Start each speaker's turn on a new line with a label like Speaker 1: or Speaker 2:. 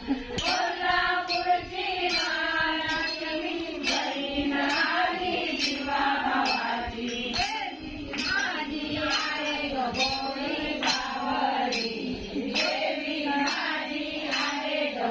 Speaker 1: कोल्हापूरची महालक्ष्मी बहीण आली शिवा भावाची माझी आहे ग भोळी भावडी देवी माझी आहे ग